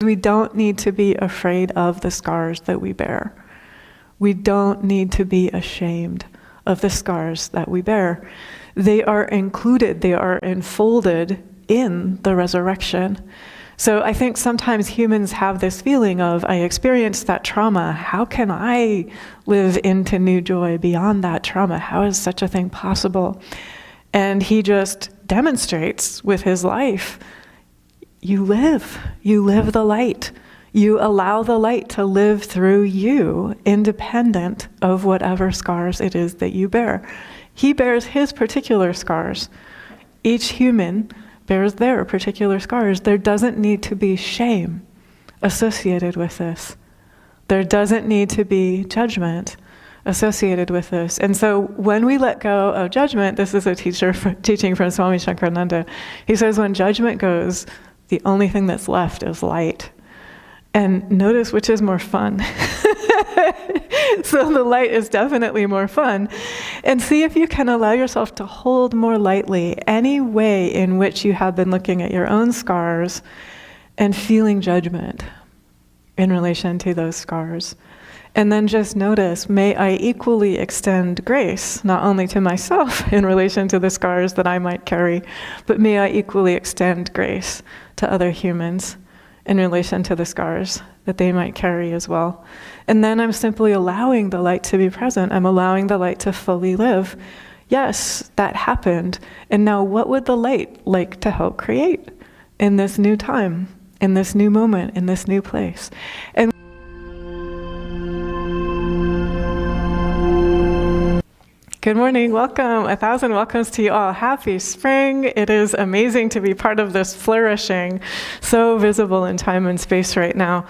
We don't need to be afraid of the scars that we bear. We don't need to be ashamed of the scars that we bear. They are included, they are enfolded in the resurrection. So I think sometimes humans have this feeling of, I experienced that trauma, how can I live into new joy beyond that trauma? How is such a thing possible? And he just demonstrates with his life, you live the light. You allow the light to live through you, independent of whatever scars it is that you bear. He bears his particular scars. Each human bears their particular scars. There doesn't need to be shame associated with this. There doesn't need to be judgment associated with this. And so when we let go of judgment, this is a teaching from Swami Shankarananda. He says when judgment goes, the only thing that's left is light. And notice which is more fun. So the light is definitely more fun. And see if you can allow yourself to hold more lightly any way in which you have been looking at your own scars and feeling judgment in relation to those scars. And then just notice, may I equally extend grace, not only to myself in relation to the scars that I might carry, but may I equally extend grace to other humans in relation to the scars that they might carry as well. And then I'm simply allowing the light to be present. I'm allowing the light to fully live. Yes, that happened. And now what would the light like to help create in this new time, in this new moment, in this new place? And good morning, welcome, 1,000 welcomes to you all. Happy spring. It is amazing to be part of this flourishing, so visible in time and space right now.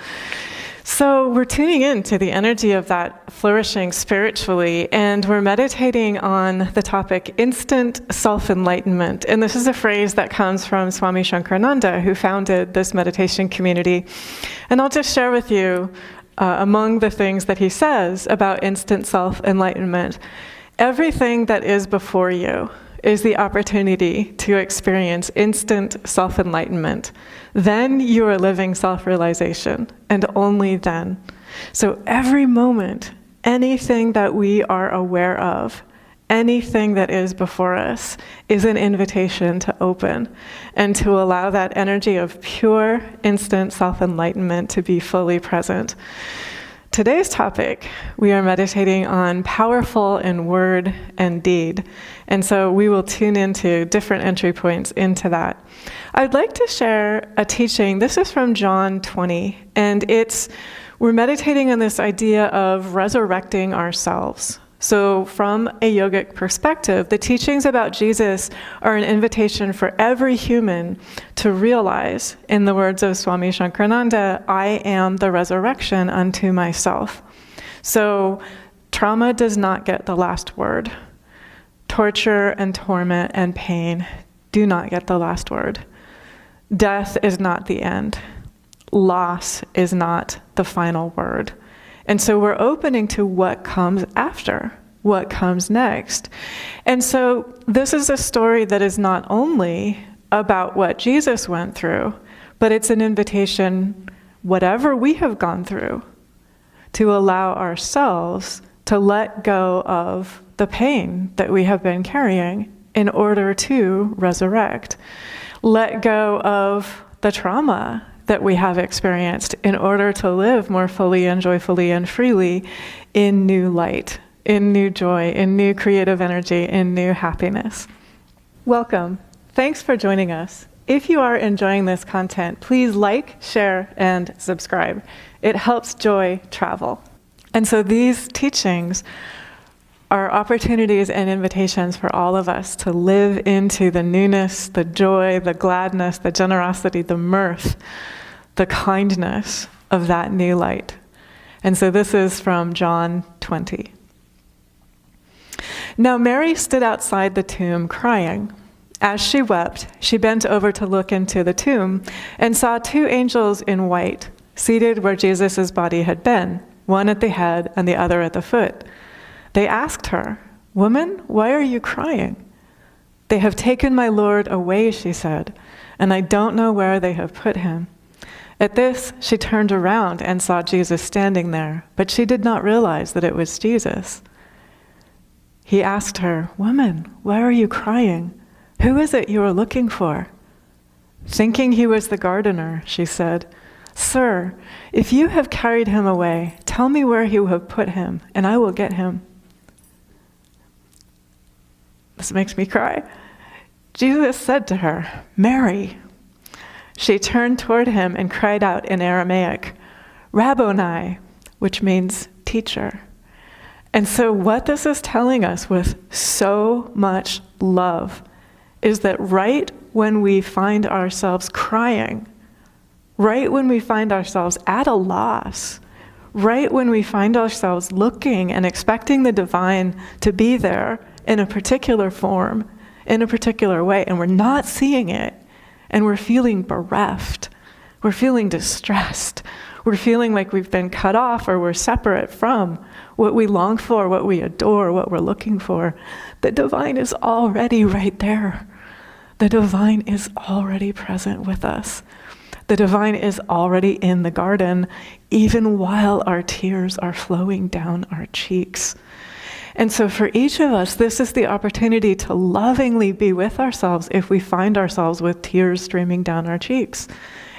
So we're tuning in to the energy of that flourishing spiritually, and we're meditating on the topic instant self-enlightenment. And this is a phrase that comes from Swami Shankarananda, who founded this meditation community. And I'll just share with you among the things that he says about instant self-enlightenment. Everything that is before you is the opportunity to experience instant self-enlightenment. Then you are living self-realization, and only then. So every moment, anything that we are aware of, anything that is before us, is an invitation to open and to allow that energy of pure, instant self-enlightenment to be fully present. Today's topic, we are meditating on powerful in word and deed. And so we will tune into different entry points into that. I'd like to share a teaching. This is from John 20, and we're meditating on this idea of resurrecting ourselves. So from a yogic perspective, the teachings about Jesus are an invitation for every human to realize, in the words of Swami Shankarananda, I am the resurrection unto myself. So trauma does not get the last word. Torture and torment and pain do not get the last word. Death is not the end. Loss is not the final word. And so we're opening to what comes after, what comes next. And so this is a story that is not only about what Jesus went through, but it's an invitation, whatever we have gone through, to allow ourselves to let go of the pain that we have been carrying in order to resurrect. Let go of the trauma that we have experienced in order to live more fully and joyfully and freely in new light, in new joy, in new creative energy, in new happiness. Welcome. Thanks for joining us. If you are enjoying this content, please like, share, and subscribe. It helps joy travel. And so these teachings are opportunities and invitations for all of us to live into the newness, the joy, the gladness, the generosity, the mirth, the kindness of that new light. And so this is from John 20. Now Mary stood outside the tomb crying. As she wept, she bent over to look into the tomb and saw two angels in white seated where Jesus' body had been, one at the head and the other at the foot. They asked her, "Woman, why are you crying?" "They have taken my Lord away," she said, "and I don't know where they have put him." At this, she turned around and saw Jesus standing there, but she did not realize that it was Jesus. He asked her, "Woman, why are you crying? Who is it you are looking for?" Thinking he was the gardener, she said, "Sir, if you have carried him away, tell me where you have put him, and I will get him." This makes me cry. Jesus said to her, "Mary." She turned toward him and cried out in Aramaic, "Rabboni," which means teacher. And so what this is telling us with so much love is that right when we find ourselves crying, right when we find ourselves at a loss, right when we find ourselves looking and expecting the divine to be there in a particular form, in a particular way, and we're not seeing it, and we're feeling bereft, we're feeling distressed, we're feeling like we've been cut off or we're separate from what we long for, what we adore, what we're looking for, the divine is already right there. The divine is already present with us. The divine is already in the garden, even while our tears are flowing down our cheeks. And so for each of us, this is the opportunity to lovingly be with ourselves if we find ourselves with tears streaming down our cheeks.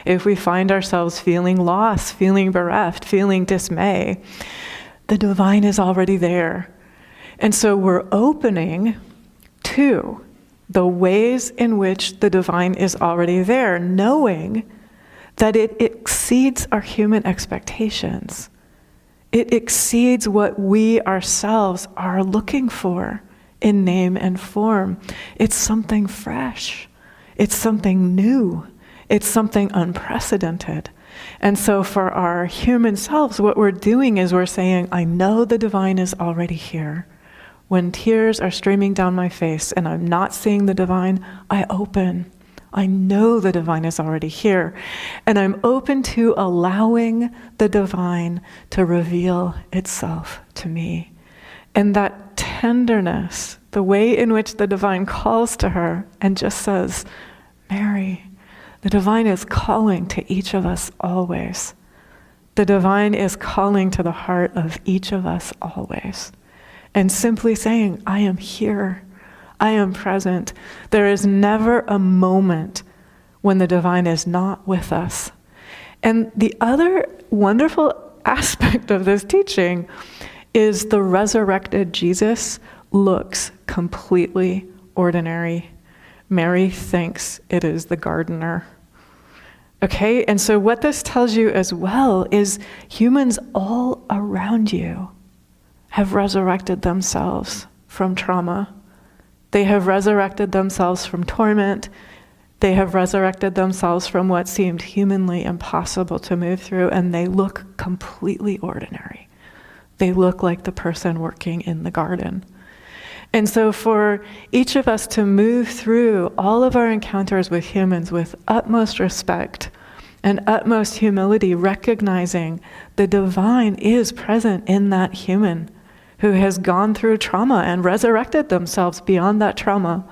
If we find ourselves feeling lost, feeling bereft, feeling dismay, the divine is already there. And so we're opening to the ways in which the divine is already there, knowing that it exceeds our human expectations. It exceeds what we ourselves are looking for in name and form. It's something fresh. It's something new. It's something unprecedented. And so for our human selves, what we're doing is we're saying, I know the divine is already here. When tears are streaming down my face and I'm not seeing the divine, I open. I know the divine is already here. And I'm open to allowing the divine to reveal itself to me. And that tenderness, the way in which the divine calls to her and just says, Mary, the divine is calling to each of us always. The divine is calling to the heart of each of us always. And simply saying, I am here. I am present. There is never a moment when the divine is not with us. And the other wonderful aspect of this teaching is the resurrected Jesus looks completely ordinary. Mary thinks it is the gardener. Okay, and so what this tells you as well is humans all around you have resurrected themselves from trauma. They have resurrected themselves from torment. They have resurrected themselves from what seemed humanly impossible to move through, and they look completely ordinary. They look like the person working in the garden. And so for each of us to move through all of our encounters with humans with utmost respect and utmost humility, recognizing the divine is present in that human who has gone through trauma and resurrected themselves beyond that trauma,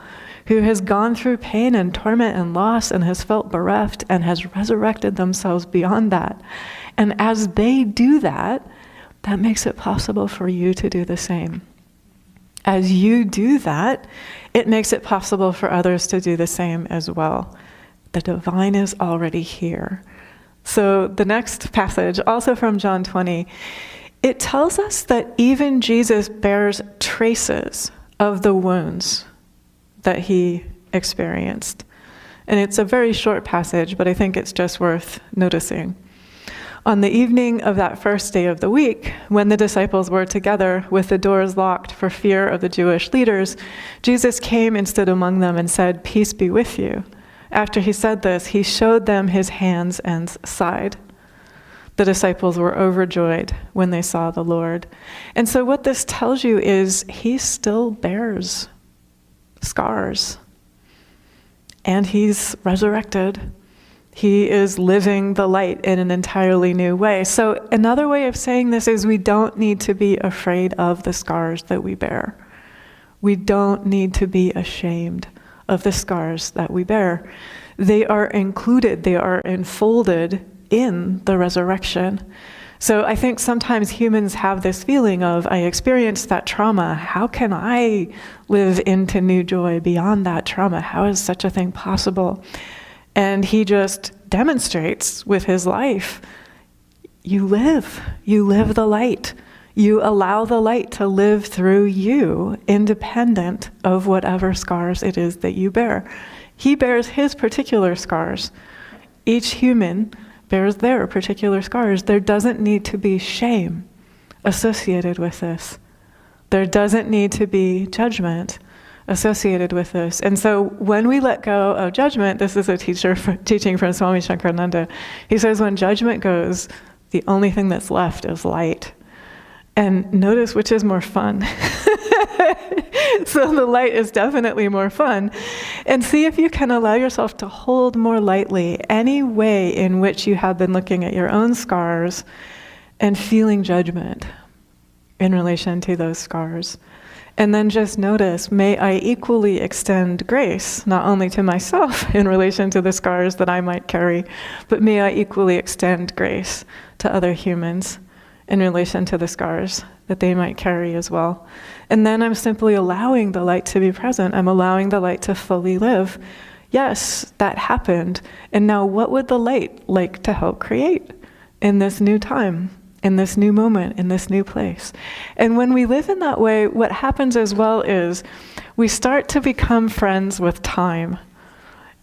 who has gone through pain and torment and loss and has felt bereft and has resurrected themselves beyond that. And as they do that, that makes it possible for you to do the same. As you do that, it makes it possible for others to do the same as well. The divine is already here. So the next passage, also from John 20, it tells us that even Jesus bears traces of the wounds that he experienced. And it's a very short passage, but I think it's just worth noticing. On the evening of that first day of the week, when the disciples were together with the doors locked for fear of the Jewish leaders, Jesus came and stood among them and said, "Peace be with you." After he said this, he showed them his hands and side. The disciples were overjoyed when they saw the Lord. And so what this tells you is he still bears scars. And he's resurrected. He is living the light in an entirely new way. So another way of saying this is we don't need to be afraid of the scars that we bear. We don't need to be ashamed of the scars that we bear. They are included, they are enfolded in the resurrection. So I think sometimes humans have this feeling of, I experienced that trauma. How can I live into new joy beyond that trauma? How is such a thing possible? And he just demonstrates with his life. You live the light. You allow the light to live through you, independent of whatever scars it is that you bear. He bears his particular scars. Each human bears their particular scars. There doesn't need to be shame associated with this. There doesn't need to be judgment associated with this. And so when we let go of judgment, this is a teaching from Swami Shankarananda. He says when judgment goes, the only thing that's left is light. And notice which is more fun. So the light is definitely more fun. And see if you can allow yourself to hold more lightly any way in which you have been looking at your own scars and feeling judgment in relation to those scars. And then just notice, may I equally extend grace, not only to myself in relation to the scars that I might carry, but may I equally extend grace to other humans in relation to the scars that they might carry as well. And then I'm simply allowing the light to be present. I'm allowing the light to fully live. Yes, that happened. And now what would the light like to help create in this new time, in this new moment, in this new place? And when we live in that way, what happens as well is we start to become friends with time.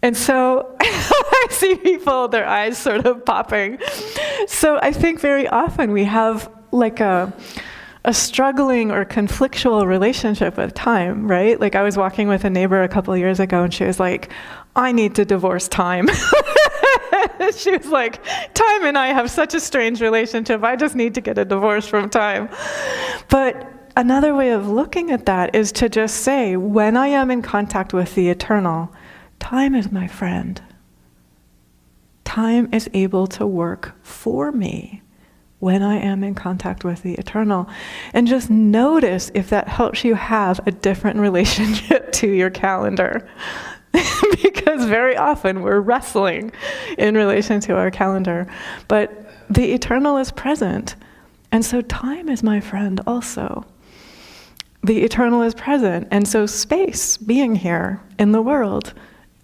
And so I see people, their eyes sort of popping. So I think very often we have like a struggling or conflictual relationship with time, right? Like I was walking with a neighbor a couple of years ago and she was like, I need to divorce time. She was like, time and I have such a strange relationship. I just need to get a divorce from time. But another way of looking at that is to just say, when I am in contact with the eternal, time is my friend. Time is able to work for me when I am in contact with the eternal. And just notice if that helps you have a different relationship to your calendar. Because very often we're wrestling in relation to our calendar. But the eternal is present. And so time is my friend also. The eternal is present. And so space, being here in the world,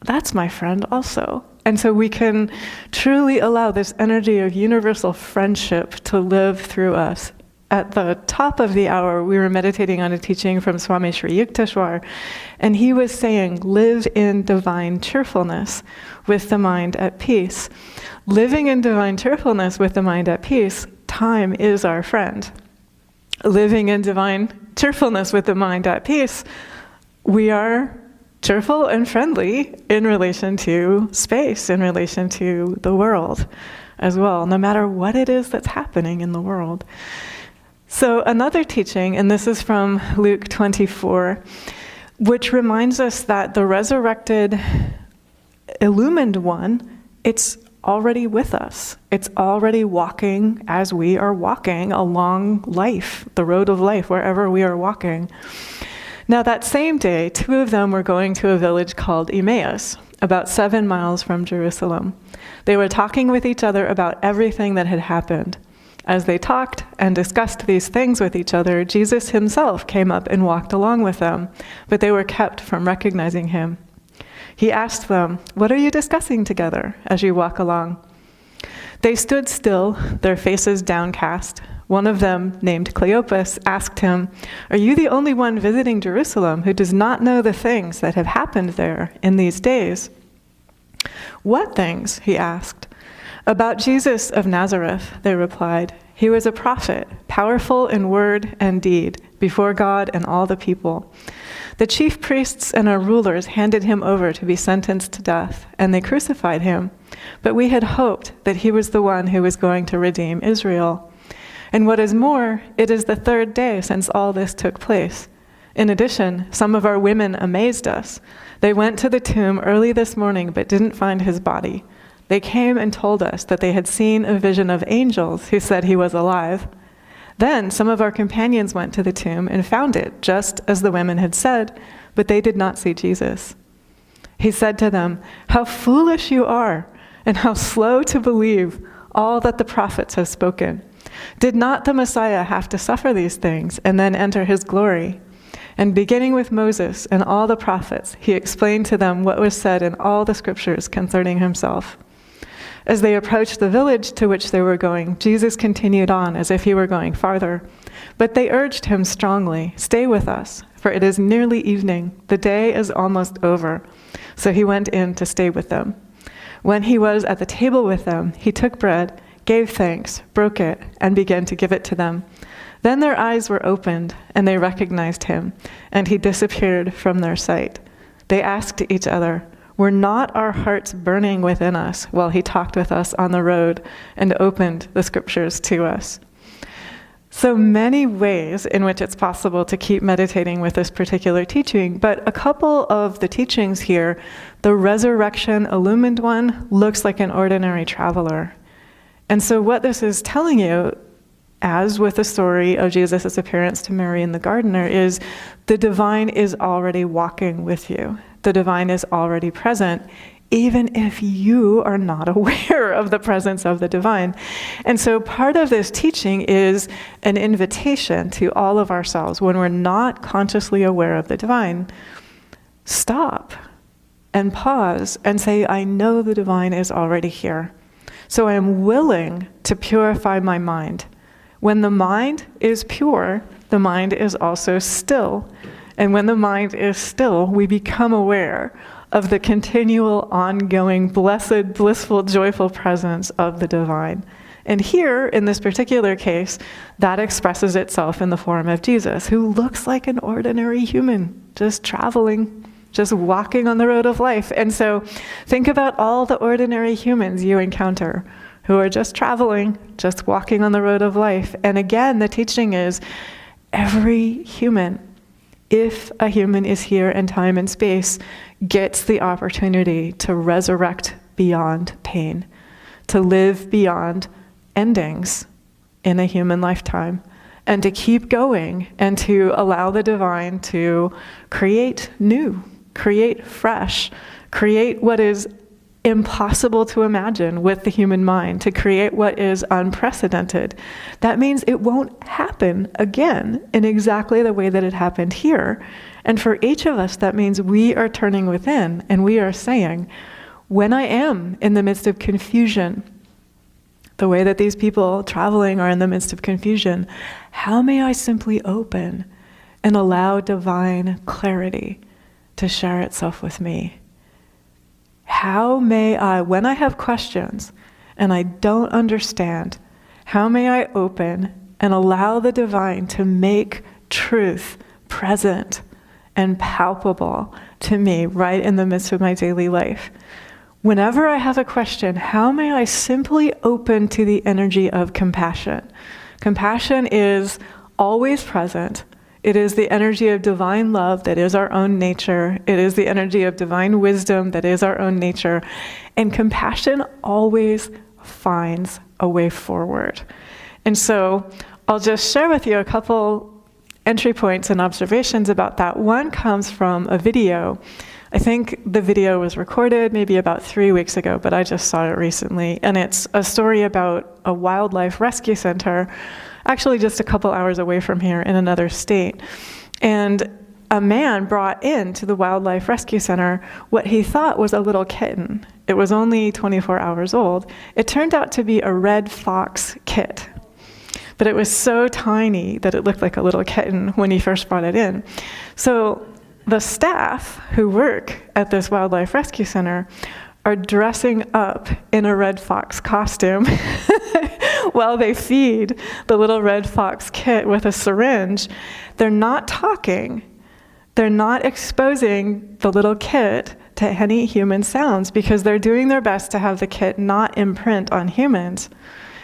that's my friend also. And so we can truly allow this energy of universal friendship to live through us. At the top of the hour, we were meditating on a teaching from Swami Sri Yukteswar, and he was saying, live in divine cheerfulness with the mind at peace. Living in divine cheerfulness with the mind at peace, time is our friend. Living in divine cheerfulness with the mind at peace, we are cheerful and friendly in relation to space, in relation to the world as well, no matter what it is that's happening in the world. So another teaching, and this is from Luke 24, which reminds us that the resurrected, illumined one, it's already with us. It's already walking as we are walking along life, the road of life, wherever we are walking. Now that same day, two of them were going to a village called Emmaus, about 7 miles from Jerusalem. They were talking with each other about everything that had happened. As they talked and discussed these things with each other, Jesus himself came up and walked along with them, but they were kept from recognizing him. He asked them, "What are you discussing together as you walk along?" They stood still, their faces downcast. One of them, named Cleopas, asked him, "Are you the only one visiting Jerusalem who does not know the things that have happened there in these days?" "What things?" he asked. "About Jesus of Nazareth," they replied. "He was a prophet, powerful in word and deed, before God and all the people. The chief priests and our rulers handed him over to be sentenced to death, and they crucified him. But we had hoped that he was the one who was going to redeem Israel. And what is more, it is the 3rd day since all this took place. In addition, some of our women amazed us. They went to the tomb early this morning but didn't find his body. They came and told us that they had seen a vision of angels who said he was alive. Then some of our companions went to the tomb and found it just as the women had said, but they did not see Jesus. He said to them, 'How foolish you are, and how slow to believe all that the prophets have spoken. Did not the Messiah have to suffer these things and then enter his glory? And beginning with Moses and all the prophets, he explained to them what was said in all the scriptures concerning himself. As they approached the village to which they were going, Jesus continued on as if he were going farther. But they urged him strongly, "Stay with us, for it is nearly evening. The day is almost over." So he went in to stay with them. When he was at the table with them, he took bread, gave thanks, broke it, and began to give it to them. Then their eyes were opened, and they recognized him, and he disappeared from their sight. They asked each other, "Were not our hearts burning within us while he talked with us on the road and opened the scriptures to us?" So many ways in which it's possible to keep meditating with this particular teaching, but a couple of the teachings here, the resurrection illumined one looks like an ordinary traveler. And so what this is telling you, as with the story of Jesus' appearance to Mary and the gardener, is the divine is already walking with you. The divine is already present, even if you are not aware of the presence of the divine. And so part of this teaching is an invitation to all of ourselves when we're not consciously aware of the divine. Stop and pause and say, I know the divine is already here. So I am willing to purify my mind. When the mind is pure, the mind is also still. And when the mind is still, we become aware of the continual, ongoing, blessed, blissful, joyful presence of the divine. And here, in this particular case, that expresses itself in the form of Jesus, who looks like an ordinary human, just traveling, just walking on the road of life. And so think about all the ordinary humans you encounter who are just traveling, just walking on the road of life. And again, the teaching is every human, if a human is here in time and space, gets the opportunity to resurrect beyond pain, to live beyond endings in a human lifetime, and to keep going and to allow the divine to create new, create fresh, create what is impossible to imagine with the human mind, to create what is unprecedented. That means it won't happen again in exactly the way that it happened here. And for each of us, that means we are turning within and we are saying, when I am in the midst of confusion, the way that these people traveling are in the midst of confusion, how may I simply open and allow divine clarity to share itself with me? How may I, when I have questions and I don't understand, how may I open and allow the divine to make truth present and palpable to me right in the midst of my daily life? Whenever I have a question, how may I simply open to the energy of compassion? Compassion is always present. It is the energy of divine love that is our own nature. It is the energy of divine wisdom that is our own nature. And compassion always finds a way forward. And so I'll just share with you a couple entry points and observations about that. One comes from a video. I think the video was recorded maybe about 3 weeks ago, but I just saw it recently. And it's a story about a wildlife rescue center, actually just a couple hours away from here in another state. And a man brought into the wildlife rescue center what he thought was a little kitten. It was only 24 hours old. It turned out to be a red fox kit. But it was so tiny that it looked like a little kitten when he first brought it in. So the staff who work at this wildlife rescue center are dressing up in a red fox costume while they feed the little red fox kit with a syringe. They're not talking. They're not exposing the little kit to any human sounds because they're doing their best to have the kit not imprint on humans.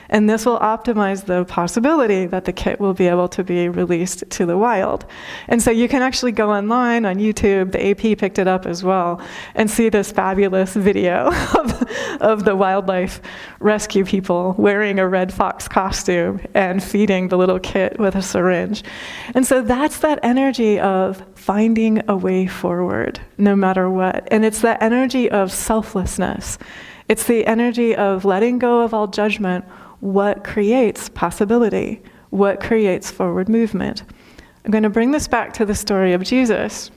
And this will optimize the possibility that the kit will be able to be released to the wild. And so you can actually go online on YouTube, the AP picked it up as well, and see this fabulous video of the wildlife rescue people wearing a red fox costume and feeding the little kit with a syringe. And so that's that energy of finding a way forward, no matter what. And it's that energy of selflessness. It's the energy of letting go of all judgment, what creates possibility, what creates forward movement. I'm going to bring this back to the story of Jesus.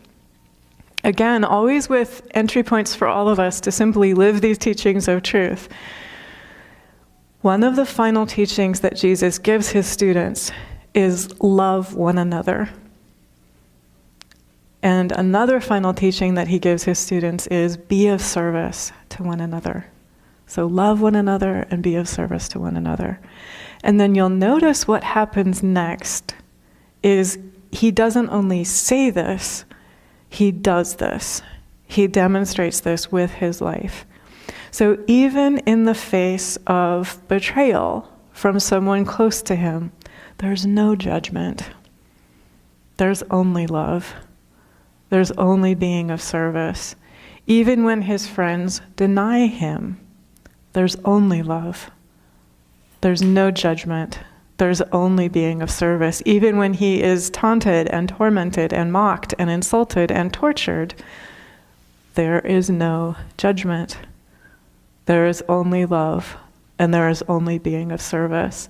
Again, always with entry points for all of us to simply live these teachings of truth. One of the final teachings that Jesus gives his students is love one another. And another final teaching that he gives his students is be of service to one another. So love one another and be of service to one another. And then you'll notice what happens next is he doesn't only say this, he does this. He demonstrates this with his life. So even in the face of betrayal from someone close to him, there's no judgment. There's only love. There's only being of service. Even when his friends deny him, there's only love. There's no judgment. There's only being of service. Even when he is taunted and tormented and mocked and insulted and tortured, there is no judgment. There is only love, and there is only being of service.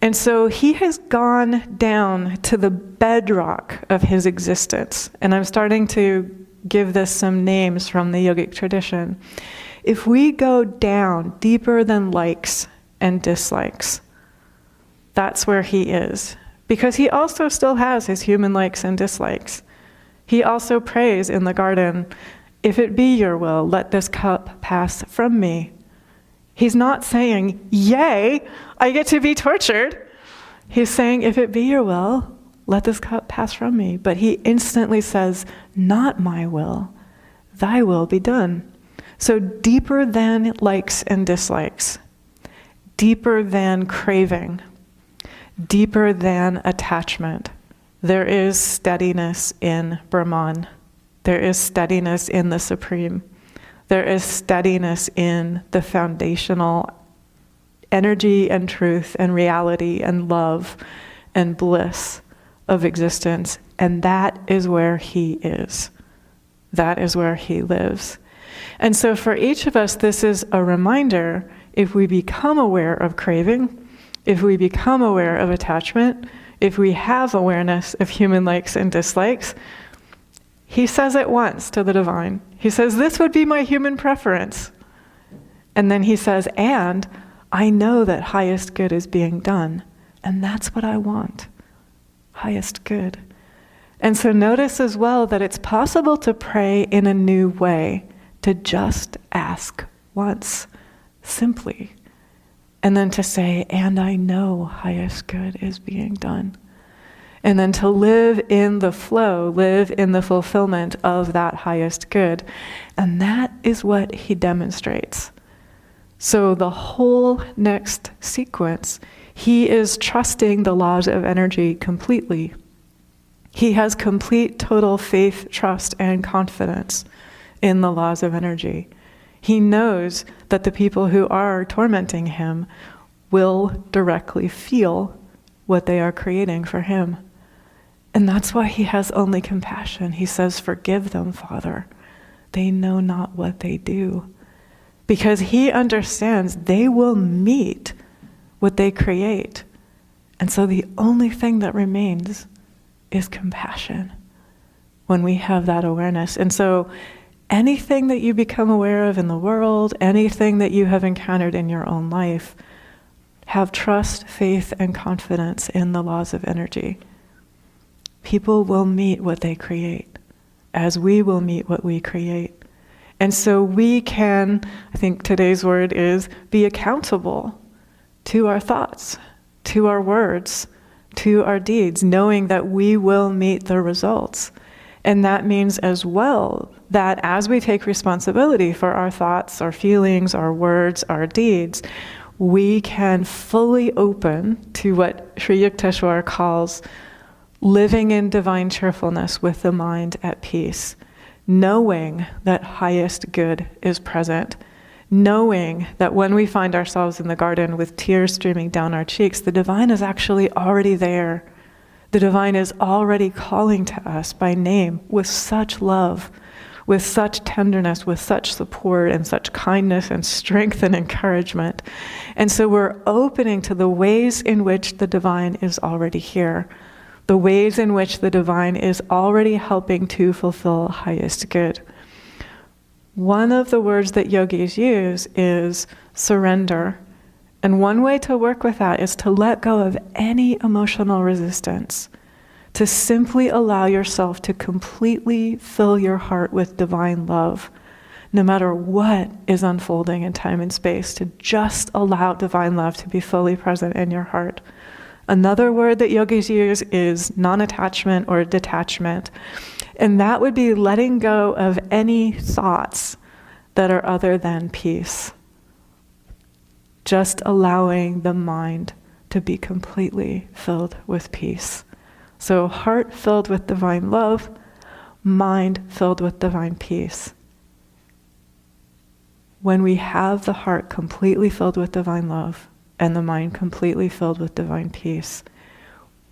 And so he has gone down to the bedrock of his existence. And I'm starting to give this some names from the yogic tradition. If we go down deeper than likes and dislikes, that's where he is. Because he also still has his human likes and dislikes. He also prays in the garden, if it be your will, let this cup pass from me. He's not saying, yay, I get to be tortured. He's saying, if it be your will, let this cup pass from me. But he instantly says, not my will, thy will be done. So deeper than likes and dislikes, deeper than craving, deeper than attachment, there is steadiness in Brahman. There is steadiness in the Supreme. There is steadiness in the foundational energy and truth and reality and love and bliss of existence. And that is where he is. That is where he lives. And so for each of us, this is a reminder, if we become aware of craving, if we become aware of attachment, if we have awareness of human likes and dislikes, he says it once to the divine. He says, this would be my human preference. And then he says, and I know that highest good is being done. And that's what I want. Highest good. And so notice as well that it's possible to pray in a new way, to just ask once, simply. And then to say, and I know highest good is being done. And then to live in the flow, live in the fulfillment of that highest good. And that is what he demonstrates. So the whole next sequence, he is trusting the laws of energy completely. He has complete, total faith, trust, and confidence in the laws of energy. He knows that the people who are tormenting him will directly feel what they are creating for him. And that's why he has only compassion. He says, forgive them, Father. They know not what they do. Because he understands they will meet what they create. And so the only thing that remains is compassion when we have that awareness. And so anything that you become aware of in the world, anything that you have encountered in your own life, have trust, faith, and confidence in the laws of energy. People will meet what they create, as we will meet what we create. And so we can, I think today's word is, be accountable to our thoughts, to our words, to our deeds, knowing that we will meet the results. And that means as well that as we take responsibility for our thoughts, our feelings, our words, our deeds, we can fully open to what Sri Yukteswar calls living in divine cheerfulness with the mind at peace, knowing that highest good is present, knowing that when we find ourselves in the garden with tears streaming down our cheeks, the divine is actually already there. The divine is already calling to us by name with such love, with such tenderness, with such support and such kindness and strength and encouragement. And so we're opening to the ways in which the divine is already here, the ways in which the divine is already helping to fulfill highest good. One of the words that yogis use is surrender. And one way to work with that is to let go of any emotional resistance, to simply allow yourself to completely fill your heart with divine love, no matter what is unfolding in time and space, to just allow divine love to be fully present in your heart. Another word that yogis use is non-attachment or detachment, and that would be letting go of any thoughts that are other than peace. Just allowing the mind to be completely filled with peace. So heart filled with divine love, mind filled with divine peace. When we have the heart completely filled with divine love and the mind completely filled with divine peace,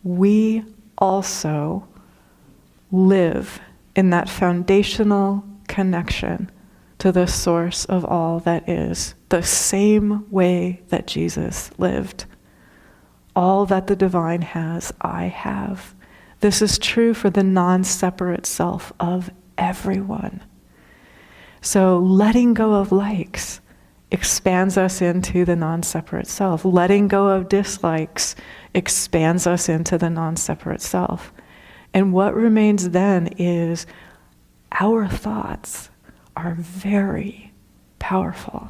we also live in that foundational connection to the source of all that is, the same way that Jesus lived. All that the divine has, I have. This is true for the non-separate self of everyone. So letting go of likes expands us into the non-separate self. Letting go of dislikes expands us into the non-separate self. And what remains then is our thoughts are very powerful.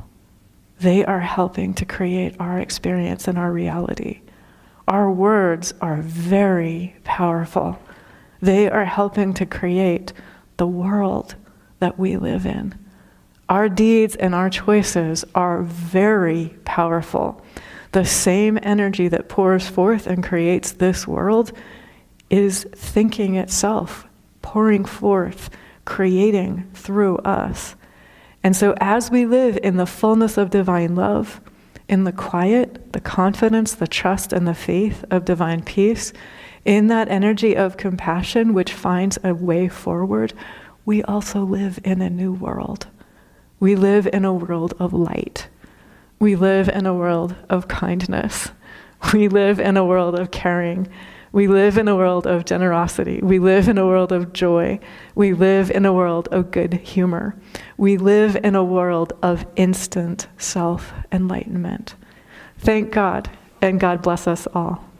They are helping to create our experience and our reality. Our words are very powerful. They are helping to create the world that we live in. Our deeds and our choices are very powerful. The same energy that pours forth and creates this world is thinking itself, pouring forth, creating through us. And so as we live in the fullness of divine love, in the quiet, the confidence, the trust, and the faith of divine peace, in that energy of compassion which finds a way forward, we also live in a new world. We live in a world of light. We live in a world of kindness. We live in a world of caring. We live in a world of generosity. We live in a world of joy. We live in a world of good humor. We live in a world of instant self-enlightenment. Thank God, and God bless us all.